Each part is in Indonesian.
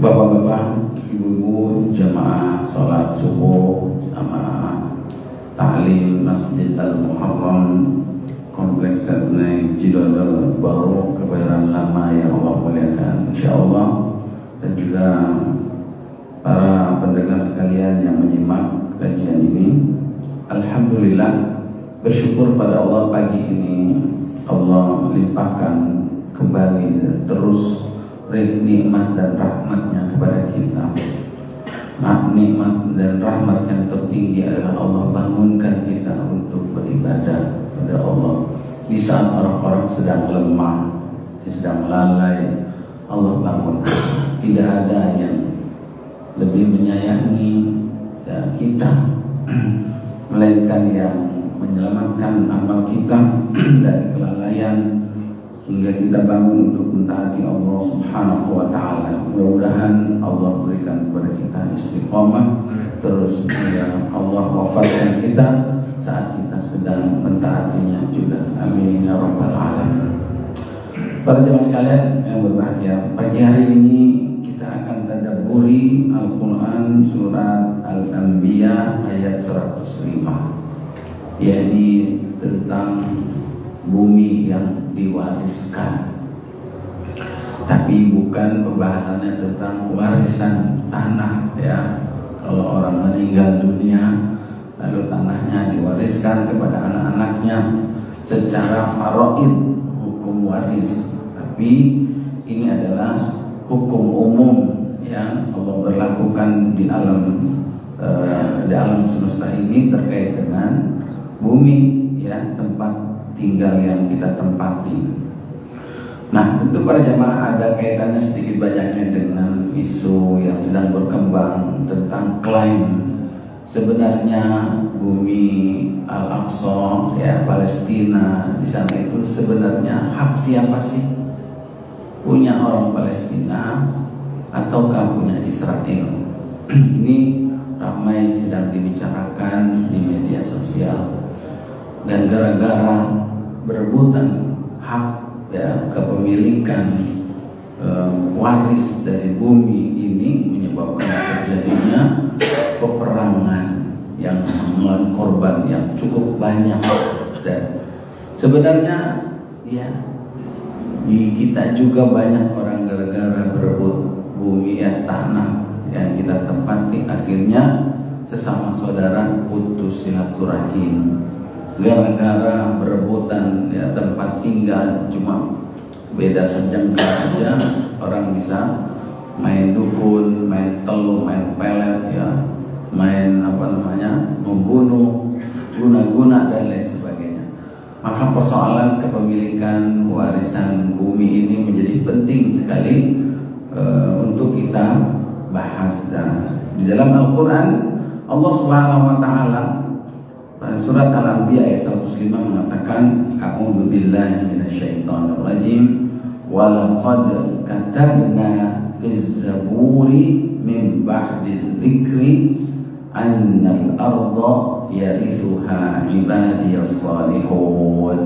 Bapak-bapak, ibu-ibu, jamaah sholat subuh, jamaah ta'lim Masjid Al-Muharram Kompleks Setnai Cidodo Baru Kebayoran Lama yang Allah muliakan insyaallah, dan juga para pendengar sekalian yang menyimak kajian ini. Alhamdulillah, bersyukur pada Allah pagi ini Allah limpahkan kembali dan terus nikmat dan rahmatnya kepada kita. Nikmat dan rahmat yang tertinggi adalah Allah bangunkan kita untuk beribadah kepada Allah di saat orang-orang sedang lemah, sedang lalai. Allah bangunkan. Tidak ada yang lebih menyayangi kita melainkan yang menyelamatkan amal kita dari kelalaian hingga kita bangun untuk mentaati Allah Subhanahu wa ta'ala. Mudah-mudahan Allah berikan kepada kita istiqamah terus hingga Allah wafatkan kita saat kita sedang mentaatinya juga. Amin ya rabbal alamin. Para jemaah sekalian yang berbahagia, pagi hari ini kita akan tadabburi Al-Quran surat Al-Anbiya ayat 105, yakni tentang bumi yang diwariskan. Tapi bukan pembahasannya tentang warisan tanah ya. Kalau orang meninggal dunia lalu tanahnya diwariskan kepada anak-anaknya secara faraid, hukum waris. Tapi ini adalah hukum umum yang Allah berlakukan di alam semesta ini terkait dengan bumi ya, tempat tinggal yang kita tempati. Nah, tentu para jamaah ada kaitannya sedikit banyaknya dengan isu yang sedang berkembang tentang klaim sebenarnya bumi Al-Aqsa ya, Palestina di sana itu sebenarnya hak siapa sih? Punya orang Palestina ataukah punya Israel? Ini ramai sedang dibicarakan di media sosial. Dan gara-gara berebutan hak ya, kepemilikan waris dari bumi ini menyebabkan terjadinya peperangan yang menelan korban yang cukup banyak. Dan sebenarnya ya di kita juga banyak orang gara-gara berebut bumi ya, tanah yang kita tempati, akhirnya sesama saudara putus silaturahim. Gara-gara berebutan ya, tempat tinggal cuma beda sejengkal aja, orang bisa main dukun, main telur, main pelet ya, main membunuh guna-guna dan lain sebagainya. Maka persoalan kepemilikan warisan bumi ini menjadi penting sekali untuk kita bahas. Dan di dalam Al-Quran Allah Subhanahu wa ta'ala pada surat Al-Anbiya ayat 105 mengatakan, A'udzu billahi minasyaitonir rajim, wa laqad katabna fiz zaburi min ba'di dzikri annal arda yarithuha ibadiyas salihun.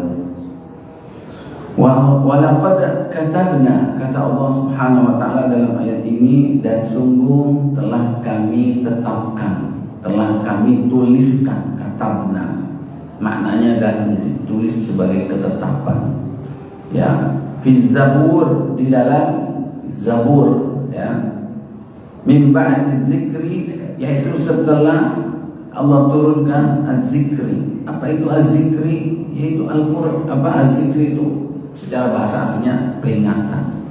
Wa laqad katabna, kata Allah Subhanahu wa ta'ala dalam ayat ini, dan sungguh telah kami tetapkan, telah kami tuliskan. Katabna maknanya dan ditulis sebagai ketetapan ya, fi zabur, di dalam zabur ya, min ba'di zikri, yaitu setelah Allah turunkan az-zikri. Apa itu az-zikri? Yaitu Al-Quran. Az-zikri itu secara bahasa artinya peringatan.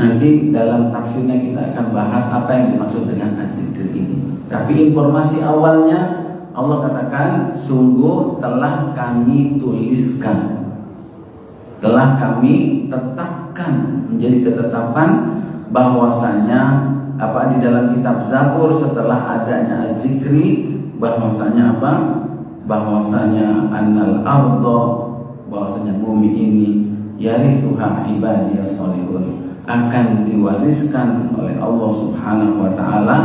Nanti dalam tafsirnya kita akan bahas apa yang dimaksud dengan az-zikri ini. Tapi informasi awalnya Allah katakan, sungguh telah kami tuliskan, telah kami tetapkan, menjadi ketetapan bahwasanya di dalam kitab Zabur setelah adanya az-zikri, bahwasanya bahwasanya annal arda, bahwasanya bumi ini yarithuha ibadiyas salihun, akan diwariskan oleh Allah Subhanahu wa ta'ala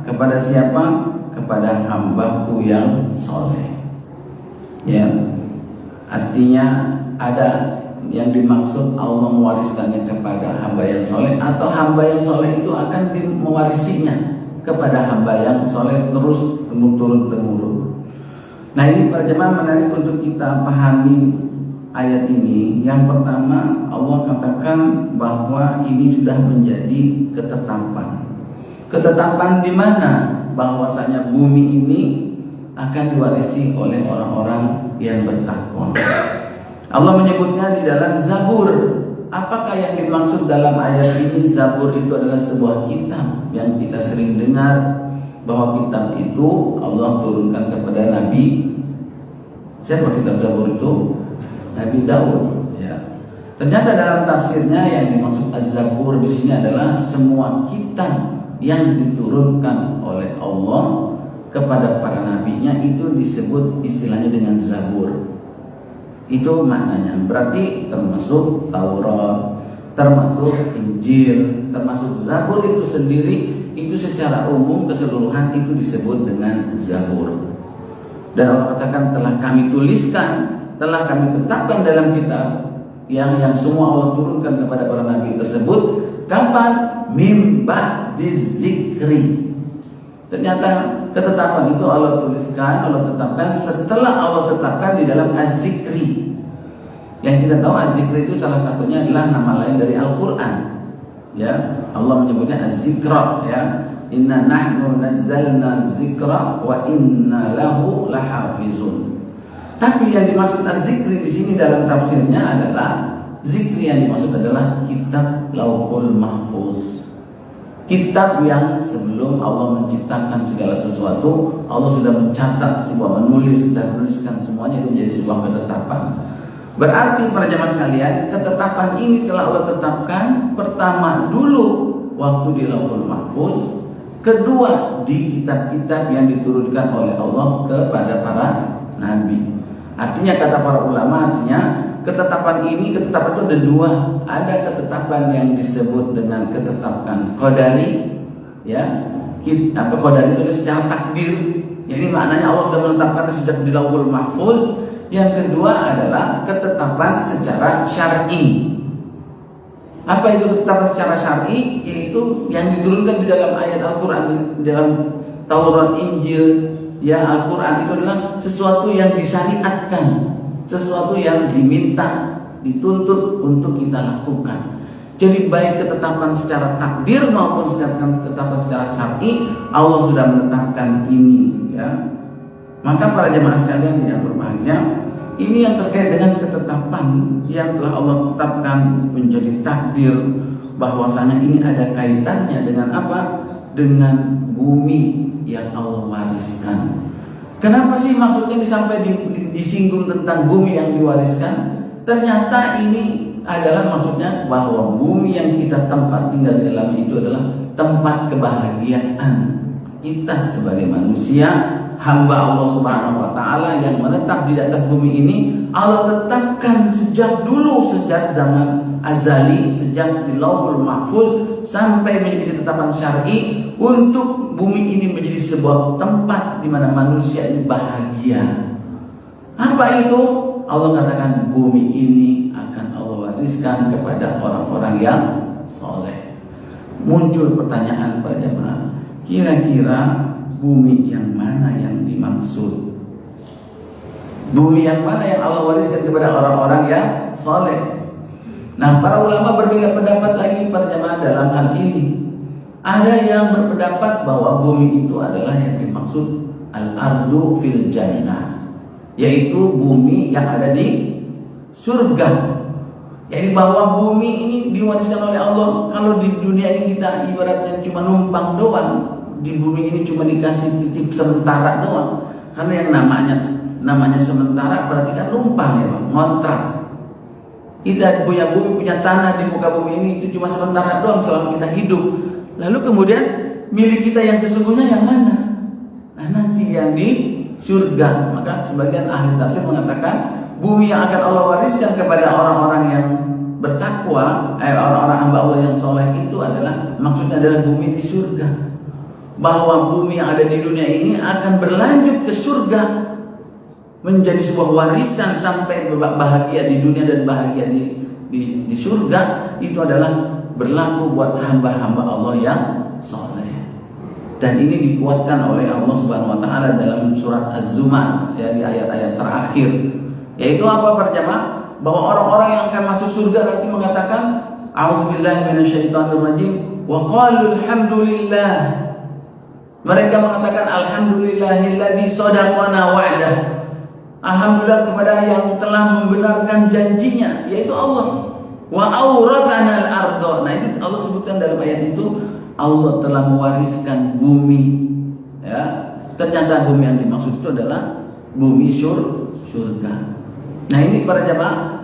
kepada siapa? Kepada hambaku yang soleh. Ya, artinya ada yang dimaksud Allah mewariskannya kepada hamba yang soleh, atau hamba yang soleh itu akan mewarisinya kepada hamba yang soleh terus turun temurun. Nah, ini para jemaah menarik untuk kita pahami ayat ini. Yang pertama, Allah katakan bahwa ini sudah menjadi ketetapan. Ketetapan di mana? Bahwasanya bumi ini akan diwarisi oleh orang-orang yang bertakwa. Allah menyebutnya di dalam Zabur. Apakah yang dimaksud dalam ayat ini? Zabur itu adalah sebuah kitab yang kita sering dengar, bahwa kitab itu Allah turunkan kepada Nabi. Siapa kitab Zabur itu? Nabi Daud. Ya. Ternyata dalam tafsirnya yang dimaksud Az-Zabur di sini adalah semua kitab yang diturunkan oleh Allah kepada para nabinya, itu disebut istilahnya dengan Zabur. Itu maknanya. Berarti termasuk Taurat, termasuk Injil, termasuk Zabur itu sendiri, itu secara umum keseluruhan itu disebut dengan Zabur. Dan Allah katakan telah kami tuliskan, telah kami tetapkan dalam kitab yang semua Allah turunkan kepada para nabi tersebut. Kapan? Mim ba'di zikri. Ternyata ketetapan itu Allah tuliskan, Allah tetapkan setelah Allah tetapkan di dalam Az-Zikri. Yang kita tahu Az-Zikri itu salah satunya adalah nama lain dari Al-Quran. Ya, Allah menyebutnya Az-Zikra. Ya, Inna nahnu nazzalna zikra wa inna lahu lahafizun. Tapi yang dimaksud Az-Zikri di sini dalam tafsirnya adalah zikri yang dimaksud adalah kitab Lauhul Mahfuz. Kitab yang sebelum Allah menciptakan segala sesuatu, Allah sudah mencatat, menuliskan semuanya, itu menjadi sebuah ketetapan. Berarti para jemaah sekalian, ketetapan ini telah Allah tetapkan pertama dulu waktu di Lauhul Mahfuz, kedua di kitab-kitab yang diturunkan oleh Allah kepada para nabi. Artinya kata para ulama, artinya ketetapan itu ada dua. Ada ketetapan yang disebut dengan ketetapan qadari, ya. Qadari itu secara takdir. Jadi maknanya Allah sudah menetapkan sejak di Lauhul Mahfuz. Yang kedua adalah ketetapan secara syar'i. Apa itu ketetapan secara syar'i? Yaitu yang diturunkan di dalam ayat Al-Qur'an, di dalam Taurat, Injil, ya, Al-Qur'an itu adalah sesuatu yang disyariatkan, sesuatu yang diminta, dituntut untuk kita lakukan. Jadi baik ketetapan secara takdir maupun ketetapan secara syar'i, Allah sudah menetapkan ini, ya. Maka para jemaah sekalian yang berbahagia, ini yang terkait dengan ketetapan yang telah Allah tetapkan menjadi takdir, bahwasanya ini ada kaitannya dengan apa? Dengan bumi yang Allah wariskan. Kenapa sih maksudnya sampai disinggung tentang bumi yang diwariskan? Ternyata ini adalah maksudnya bahwa bumi yang kita tempat tinggal di dalamnya itu adalah tempat kebahagiaan kita sebagai manusia, hamba Allah Subhanahu wa taala yang menetap di atas bumi ini. Allah tetapkan sejak dulu, sejak zaman azali, sejak di Lauhul Mahfuz sampai menjadi ketetapan syar'i untuk bumi ini menjadi sebuah tempat di mana manusia ini bahagia. Apa itu? Allah katakan bumi ini akan Allah wariskan kepada orang-orang yang soleh. Muncul pertanyaan pada jemaah, kira-kira bumi yang mana yang dimaksud? Bumi yang mana yang Allah wariskan kepada orang-orang yang soleh? Nah, para ulama berbeda pendapat lagi para jemaah dalam hal ini. Ada yang berpendapat bahwa bumi itu adalah yang dimaksud al-ardu fil jannah, yaitu bumi yang ada di surga. Jadi bahwa bumi ini diwariskan oleh Allah. Kalau di dunia ini kita ibaratnya cuma numpang doang, di bumi ini cuma dikasih titip sementara doang. Karena yang namanya sementara berarti kan numpang, ya Bang, ngontrak. Kita punya bumi, punya tanah di muka bumi ini itu cuma sementara doang selama kita hidup. Lalu kemudian milik kita yang sesungguhnya yang mana? Nah, nanti yang di surga. Maka sebagian ahli tafsir mengatakan bumi yang akan Allah wariskan kepada orang-orang yang bertakwa, orang-orang hamba Allah yang soleh itu adalah, maksudnya adalah bumi di surga. Bahwa bumi yang ada di dunia ini akan berlanjut ke surga, menjadi sebuah warisan sampai bahagia di dunia dan bahagia di di surga itu adalah berlaku buat hamba-hamba Allah yang soleh. Dan ini dikuatkan oleh Allah Subhanahu wa taala dalam surat Az-Zumar, ya, di ayat-ayat terakhir. Yaitu apa para jamaah? Bahwa orang-orang yang akan masuk surga nanti mengatakan a'udzubillahi minasyaitonirrajim wa qalu alhamdulillah. Mereka mengatakan alhamdulillahilladzi shadaqana wa'dah. Alhamdulillah kepada yang telah membenarkan janjinya, yaitu Allah. Wa awrathana al-ardh. Nah, itu Allah sebutkan dalam ayat itu, Allah telah mewariskan bumi. Ya, ternyata bumi yang dimaksud itu adalah bumi surga. Nah, ini para jamaah.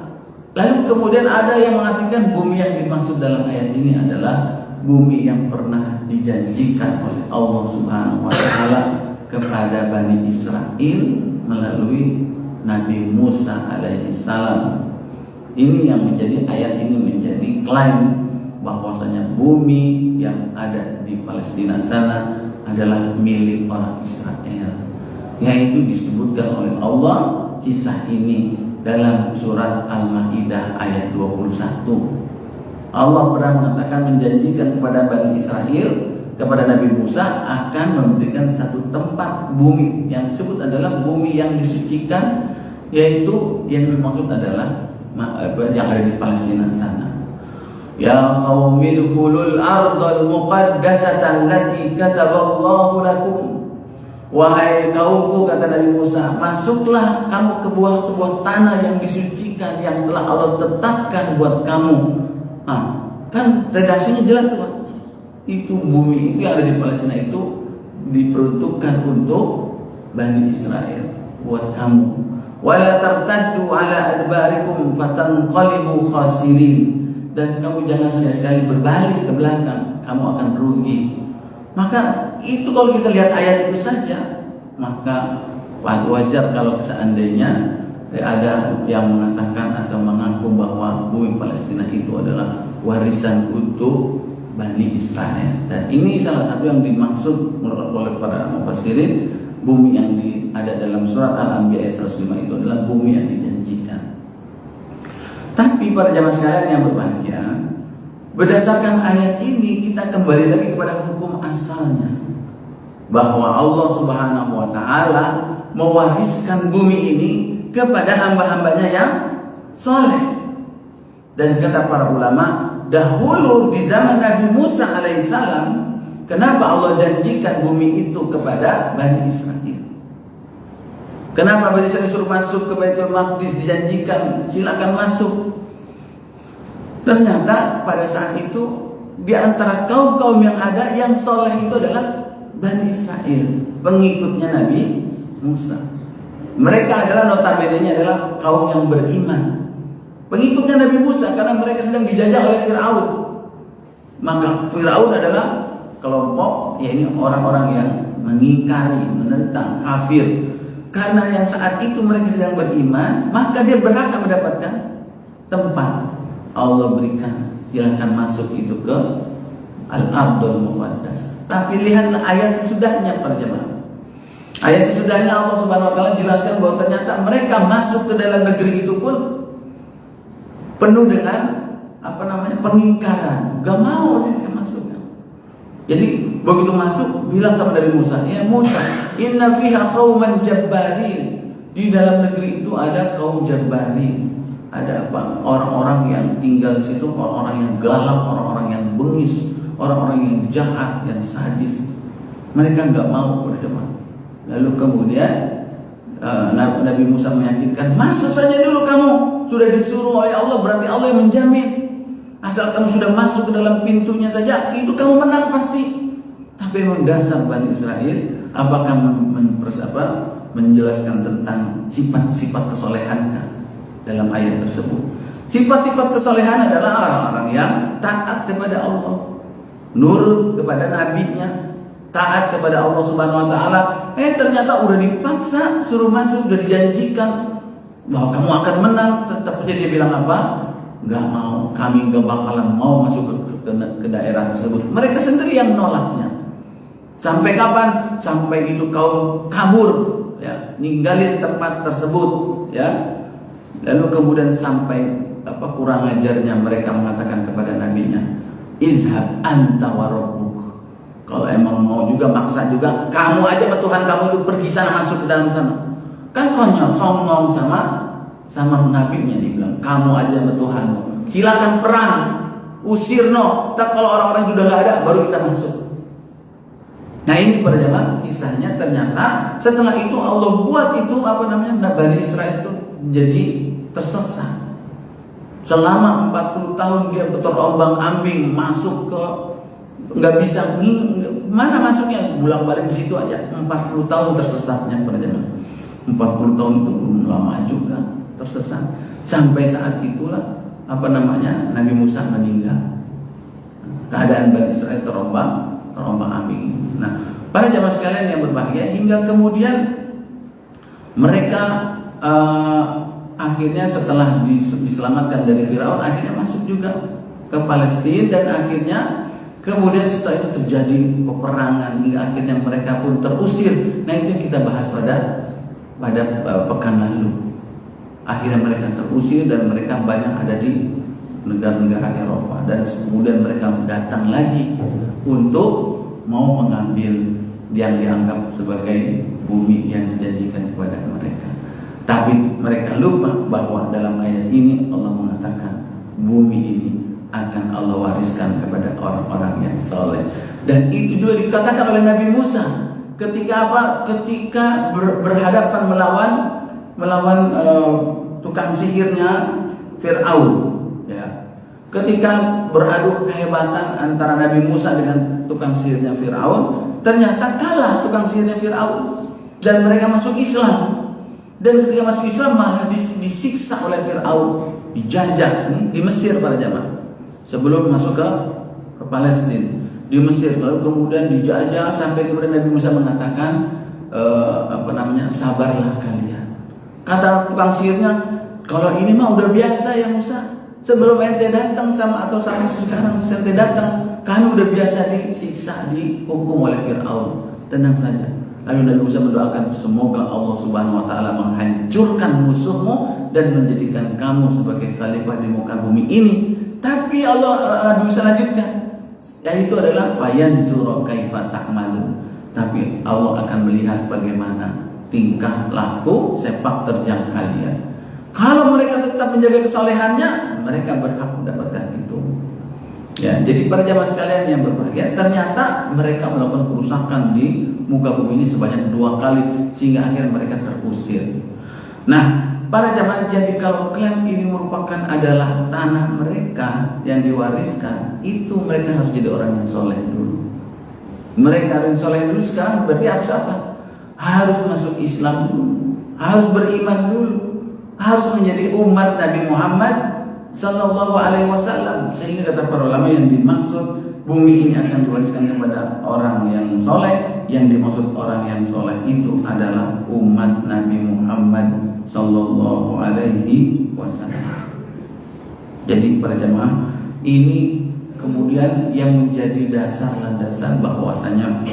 Lalu kemudian ada yang mengatakan bumi yang dimaksud dalam ayat ini adalah bumi yang pernah dijanjikan oleh Allah Subhanahu wa taala kepada Bani Israel melalui Nabi Musa alaihi salam. Ini yang menjadi ayat ini menjadi klaim bahwasanya bumi yang ada di Palestina sana adalah milik orang Israel. Yaitu disebutkan oleh Allah kisah ini dalam surat Al-Maidah ayat 21. Allah pernah mengatakan menjanjikan kepada Bani Israel, kepada Nabi Musa akan memberikan satu tempat bumi yang disebut adalah bumi yang disucikan, yaitu yang dimaksud adalah yang ada di Palestina sana. Ya qaumil khulul ardal muqaddasatan allati kataballahu lakum. Wahai kaumku, kata Nabi Musa, masuklah kamu ke sebuah tanah yang disucikan yang telah Allah tetapkan buat kamu. Kan redaksinya jelas tuh Pak. Itu bumi itu yang ada di Palestina itu diperuntukkan untuk Bani Israel, buat kamu. Wala tartaddu ala adbarikum fatanqalibu khasirin. Dan kamu jangan sekali-sekali berbalik ke belakang, kamu akan rugi. Maka itu kalau kita lihat ayat itu saja, maka wajar kalau seandainya ada yang mengatakan atau mengaku bahwa bumi Palestina itu adalah warisan utuh Bani Israel. Dan ini salah satu yang dimaksud oleh para mufassirin, bumi yang ada dalam surat Al-Anbiya ayat 105 itu adalah bumi yang dijanjikan. Tapi para jamaah sekalian yang berbahagia, berdasarkan ayat ini kita kembali lagi kepada hukum asalnya, bahwa Allah Subhanahu wa taala mewariskan bumi ini kepada hamba-hambanya yang soleh. Dan kata para ulama, dahulu di zaman Nabi Musa alaihissalam, kenapa Allah janjikan bumi itu kepada Bani Israel? Kenapa Bani Israel disuruh masuk ke Baitul Maqdis, dijanjikan silakan masuk? Ternyata pada saat itu di antara kaum-kaum yang ada yang soleh itu adalah Bani Israel, pengikutnya Nabi Musa. Mereka adalah notabene-nya adalah kaum yang beriman, pengikutnya Nabi Musa, karena mereka sedang dijajah oleh Fir'aun. Maka Fir'aun adalah kelompok, yakni orang-orang yang mengingkari, menentang, kafir. Karena yang saat itu mereka sedang beriman, maka dia berhak mendapatkan tempat. Allah berikan, silakan masuk itu ke Al-Ardul Muqaddas. Tapi lihatlah ayat sesudahnya para jemaah. Ayat sesudahnya Allah Subhanahu wa taala jelaskan bahwa ternyata mereka masuk ke dalam negeri itu pun penuh dengan pengingkaran. Gak mau mereka masuk. Jadi begitu masuk bilang sama Nabi Musa, "Ya Musa, inna fiha qauman jabbarin." Di dalam negeri itu ada kaum jabbarin. Ada apa? Orang-orang yang tinggal di situ, orang-orang yang galak, orang-orang yang bengis, orang-orang yang jahat, yang sadis. Mereka nggak mau berjamaah. Lalu kemudian Nabi Musa meyakinkan, masuk saja dulu kamu. Sudah disuruh oleh Allah, berarti Allah yang menjamin. Asal kamu sudah masuk ke dalam pintunya saja, itu kamu menang pasti. Tapi memang dasar Bani Israel, apakah menjelaskan tentang sifat-sifat kesolehan dalam ayat tersebut. Sifat-sifat kesolehan adalah orang-orang yang taat kepada Allah, nurut kepada nabinya, taat kepada Allah Subhanahu wa taala. Ternyata udah dipaksa suruh masuk, udah dijanjikan bahwa kamu akan menang, tetap aja dia bilang apa? Enggak mau, kami enggak bakalan mau masuk ke daerah tersebut. Mereka sendiri yang menolaknya. Sampai kapan? Sampai itu kaum kabur, ya, ninggalin tempat tersebut, ya. Lalu kemudian sampai kurang ajarnya mereka mengatakan kepada nabinya, izhab anta wa rabbuk. Kalau emang mau juga maksa juga, kamu aja sama Tuhan kamu itu pergi sana, masuk ke dalam sana. Kan konyol, songong sama nabinya, dibilang kamu aja sama Tuhanmu. Silakan perang, usir no. Tak kalau orang-orang sudah nggak ada, baru kita masuk. Nah ini para jamaah, kisahnya ternyata setelah itu Allah buat itu Bani Israel itu jadi tersesat. Selama 40 tahun dia terombang-ambing masuk ke, nggak bisa, mana masuknya, pulang balik di situ aja. 40 tahun tersesatnya para jamaah. 40 tahun itu belum lama juga tersesat. Sampai saat itulah Nabi Musa meninggal. Keadaan Bani Israel terombang-ambing. Nah, para jamaah sekalian yang berbahagia, hingga kemudian mereka akhirnya setelah diselamatkan dari Firaun, akhirnya masuk juga ke Palestina, dan akhirnya kemudian setelah itu terjadi peperangan hingga akhirnya mereka pun terusir. Nah itu yang kita bahas pada pekan lalu. Akhirnya mereka terusir dan mereka banyak ada di negara-negara Eropa, dan kemudian mereka datang lagi untuk mau mengambil yang dianggap sebagai bumi yang dijanjikan kepada mereka. Tapi mereka lupa bahwa dalam ayat ini Allah mengatakan bumi ini akan Allah wariskan kepada orang-orang yang soleh. Dan itu juga dikatakan oleh Nabi Musa ketika berhadapan melawan tukang sihirnya Fir'aun, ya. Ketika beradu kehebatan antara Nabi Musa dengan tukang sihirnya Fir'aun, ternyata kalah tukang sihirnya Fir'aun dan mereka masuk Islam. Dan ketika masuk Islam malah disiksa oleh Fir'aun, dijajah di Mesir para jamaah. Sebelum masuk ke Palestina, di Mesir, lalu kemudian dijajah sampai kemudian Nabi Musa mengatakan sabarlah kalian. Kata tukang sihirnya, kalau ini mah udah biasa ya Musa. Sebelum ente datang sampai sekarang ente datang, kami udah biasa disiksa, dihukum oleh Fir'aun. Tenang saja. Lalu Nabi Musa mendoakan, semoga Allah Subhanahu wa taala menghancurkan musuhmu dan menjadikan kamu sebagai khalifah di muka bumi ini. Tapi Nabi Musa lanjutkan, yaitu adalah fayanzuru kaifa ta'malun. Tapi Allah akan melihat bagaimana tingkah laku sepak terjang kalian. Kalau mereka tetap menjaga kesolehannya, mereka berhak mendapatkan itu. Ya, jadi para jamaah sekalian yang berbahagia, ternyata mereka melakukan kerusakan di muka bumi ini sebanyak 2 kali sehingga akhirnya mereka terusir. Nah, para jamaah, jadi kalau klaim ini merupakan adalah tanah mereka yang diwariskan, itu mereka harus jadi orang yang soleh dulu. Mereka yang soleh dulu sekarang berarti harus apa? Harus masuk Islam dulu, harus beriman dulu, harus menjadi umat Nabi Muhammad Sallallahu Alaihi Wasallam. Sehingga kata para ulama yang dimaksud bumi ini akan diwariskan kepada orang yang soleh. Yang dimaksud orang yang soleh itu adalah umat Nabi Muhammad Sallallahu Alaihi Wasallam. Jadi para jamaah, ini kemudian yang menjadi dasar landasan bahwasanya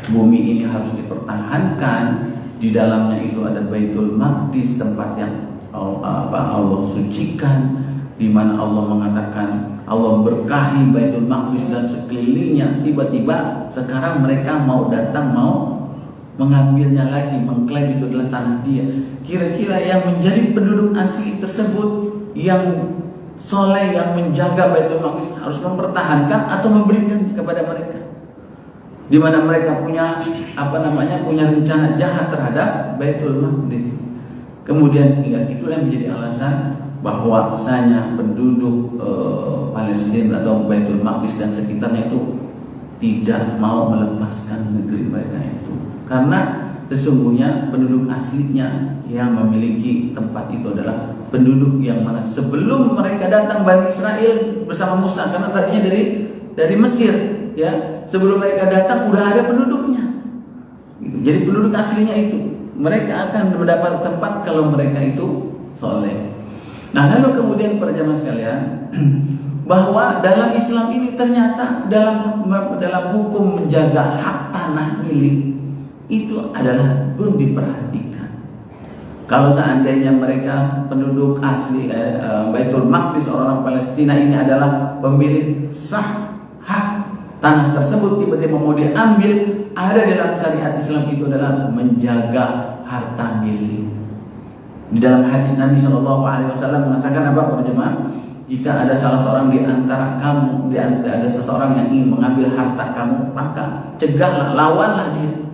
bumi ini harus dipertahankan. Di dalamnya itu ada Baitul Maqdis, tempat yang Allah sucikan, di mana Allah mengatakan Allah berkahi Baitul Maqdis dan sekelilingnya. Tiba-tiba sekarang mereka mau datang, mau mengambilnya lagi, mengklaim itu adalah tanah dia. Kira-kira yang menjadi penduduk asli tersebut yang soleh, yang menjaga Baitul Maqdis harus mempertahankan atau memberikan kepada mereka? Di mana mereka punya punya rencana jahat terhadap Baitul Maqdis. Kemudian itulah yang menjadi alasan bahwasanya penduduk Palestina atau Baitul Maqdis dan sekitarnya itu tidak mau melepaskan negeri mereka itu, karena sesungguhnya penduduk aslinya yang memiliki tempat itu adalah penduduk yang mana sebelum mereka datang Bani Israel bersama Musa, karena tadinya dari Mesir, ya, sebelum mereka datang udah ada penduduknya. Jadi penduduk aslinya itu mereka akan mendapat tempat kalau mereka itu soleh. Nah, lalu kemudian para jamaah sekalian, bahwa dalam Islam ini ternyata dalam hukum menjaga hak tanah milik itu adalah pun diperhatikan. Kalau seandainya mereka penduduk asli Baitul Maqdis, orang Palestina ini adalah pemilik sah hak tanah tersebut, tiba-tiba mau diambil, ada dalam syariat Islam itu adalah menjaga harta milik. Di dalam hadis Nabi SAW mengatakan apa para jemaah? Jika ada salah seorang di antara kamu, ada seseorang yang ingin mengambil harta kamu, maka cegahlah, lawanlah dia.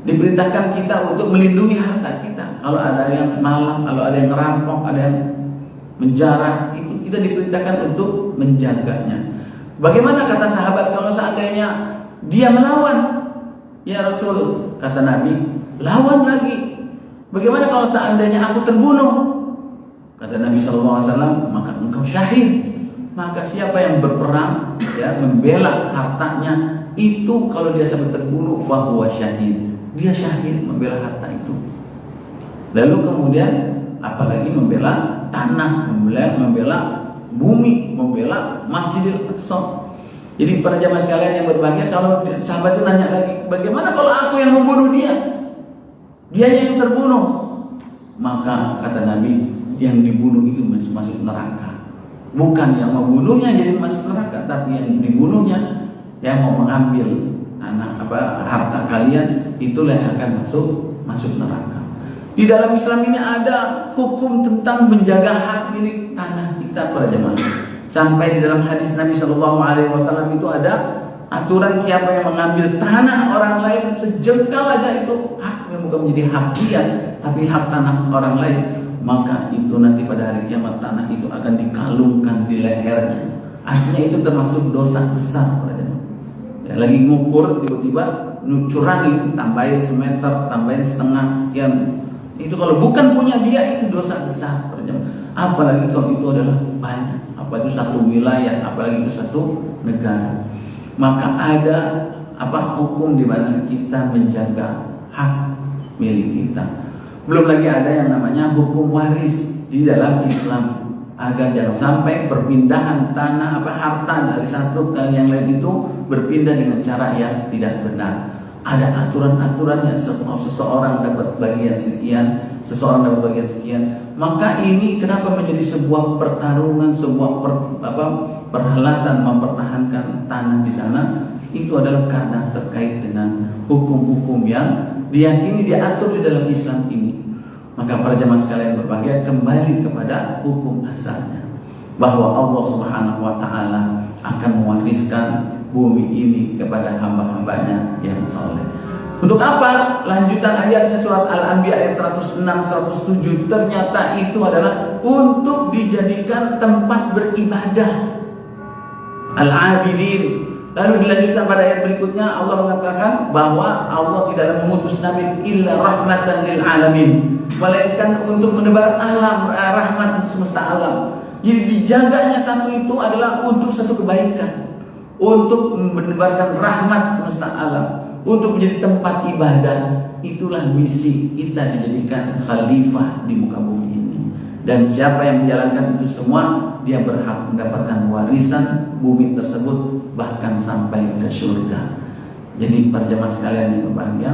Diperintahkan kita untuk melindungi harta kita. Kalau ada yang malam, kalau ada yang ngerampok, ada yang menjarah, itu kita diperintahkan untuk menjaganya. Bagaimana kata sahabat kalau seandainya dia melawan? Ya Rasul, kata Nabi, lawan lagi. Bagaimana kalau seandainya aku terbunuh? Kata Nabi SAW, maka engkau syahid. Maka siapa yang berperang, ya, membela hartanya, itu kalau dia sampai terbunuh, fahuwa syahid. Dia syahid membela harta itu. Lalu kemudian apalagi membela tanah, membela bumi, membela Masjidil Aqsa. Jadi para jamaah sekalian yang berbahagia, kalau sahabat itu nanya lagi, bagaimana kalau aku yang membunuh dia? Dia yang terbunuh. Maka kata Nabi, yang dibunuh itu masuk neraka. Bukan yang membunuhnya jadi masuk neraka, tapi yang dibunuhnya yang mau mengambil harta kalian, itulah yang akan masuk neraka. Di dalam Islam ini ada hukum tentang menjaga hak milik tanah kita para jemaah. Sampai di dalam hadis Nabi SAW itu ada aturan siapa yang mengambil tanah orang lain sejengkal aja, itu haknya bukan menjadi hak dia, tapi hak tanah orang lain, maka itu nanti pada hari kiamat tanah itu akan dikalungkan di lehernya. Artinya itu termasuk dosa besar. Ya, lagi ngukur tiba-tiba curangi, tambahin semeter, tambahin setengah, sekian. Itu kalau bukan punya dia itu dosa besar. Apalagi kalau itu adalah banyak, apalagi itu satu wilayah, apalagi itu satu negara. Maka ada hukum di mana kita menjaga hak milik kita. Belum lagi ada yang namanya hukum waris di dalam Islam, agar jangan sampai perpindahan tanah harta dari satu ke yang lain itu berpindah dengan cara yang tidak benar. Ada aturan-aturannya, seseorang dapat bagian sekian, seseorang dapat bagian sekian. Maka ini kenapa menjadi sebuah pertarungan, sebuah perhelatan mempertahankan tanah di sana? Itu adalah karena terkait dengan hukum-hukum yang diyakini diatur di dalam Islam ini. Maka para jemaah sekalian berbahagia, kembali kepada hukum asalnya, bahwa Allah Subhanahu wa Ta'ala akan mewariskan bumi ini kepada hamba-hambanya yang soleh. Untuk apa? Lanjutan ayatnya surat Al-Anbiya ayat 106, 107, ternyata itu adalah untuk dijadikan tempat beribadah al-abidin. Lalu dilanjutkan pada ayat berikutnya, Allah mengatakan bahwa Allah tidaklah mengutus Nabi illa rahmatan lil alamin, melainkan untuk menebar alam rahmat untuk semesta alam. Jadi dijaganya satu itu adalah untuk satu kebaikan, untuk menebarkan rahmat semesta alam, untuk menjadi tempat ibadah. Itulah misi kita dijadikan khalifah di muka bumi ini. Dan siapa yang menjalankan itu semua, dia berhak mendapatkan warisan bumi tersebut, bahkan sampai ke surga. Jadi para jemaah sekalian yang berbahagia,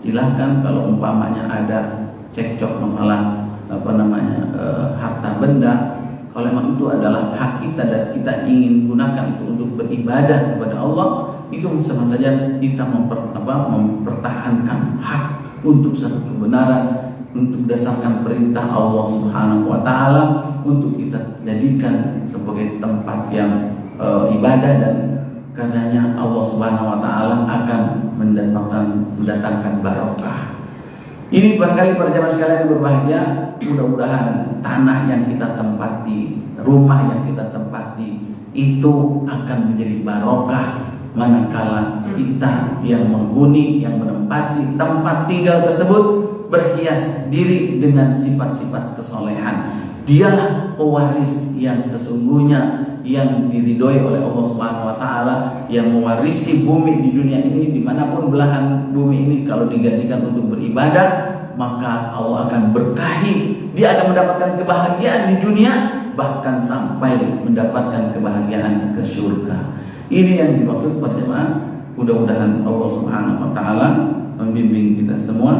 silahkan kalau umpamanya ada cekcok masalah harta benda, kalau memang itu adalah hak kita dan kita ingin gunakan itu untuk beribadah kepada Allah, itu sama saja kita mempertahankan hak untuk satu kebenaran, untuk dasarkan perintah Allah Subhanahu wa Ta'ala, untuk kita jadikan sebagai tempat yang ibadah, dan karenanya Allah Subhanahu wa Ta'ala akan mendatangkan barokah. Ini barangkali para jemaah sekalian yang berbahagia, mudah-mudahan tanah yang kita tempati, rumah yang kita tempati itu akan menjadi barokah manakala kita yang menghuni, yang menempati tempat tinggal tersebut berhias diri dengan sifat-sifat kesolehan. Dialah pewaris yang sesungguhnya, yang diridhoi oleh Allah Subhanahu wa Ta'ala, yang mewarisi bumi di dunia ini, dimanapun belahan bumi ini. Kalau digantikan untuk beribadah, maka Allah akan berkahi. Dia akan mendapatkan kebahagiaan di dunia, bahkan sampai mendapatkan kebahagiaan ke surga. Ini yang dimaksud pada jemaah. Mudah-mudahan Allah Subhanahu wa Ta'ala membimbing kita semua.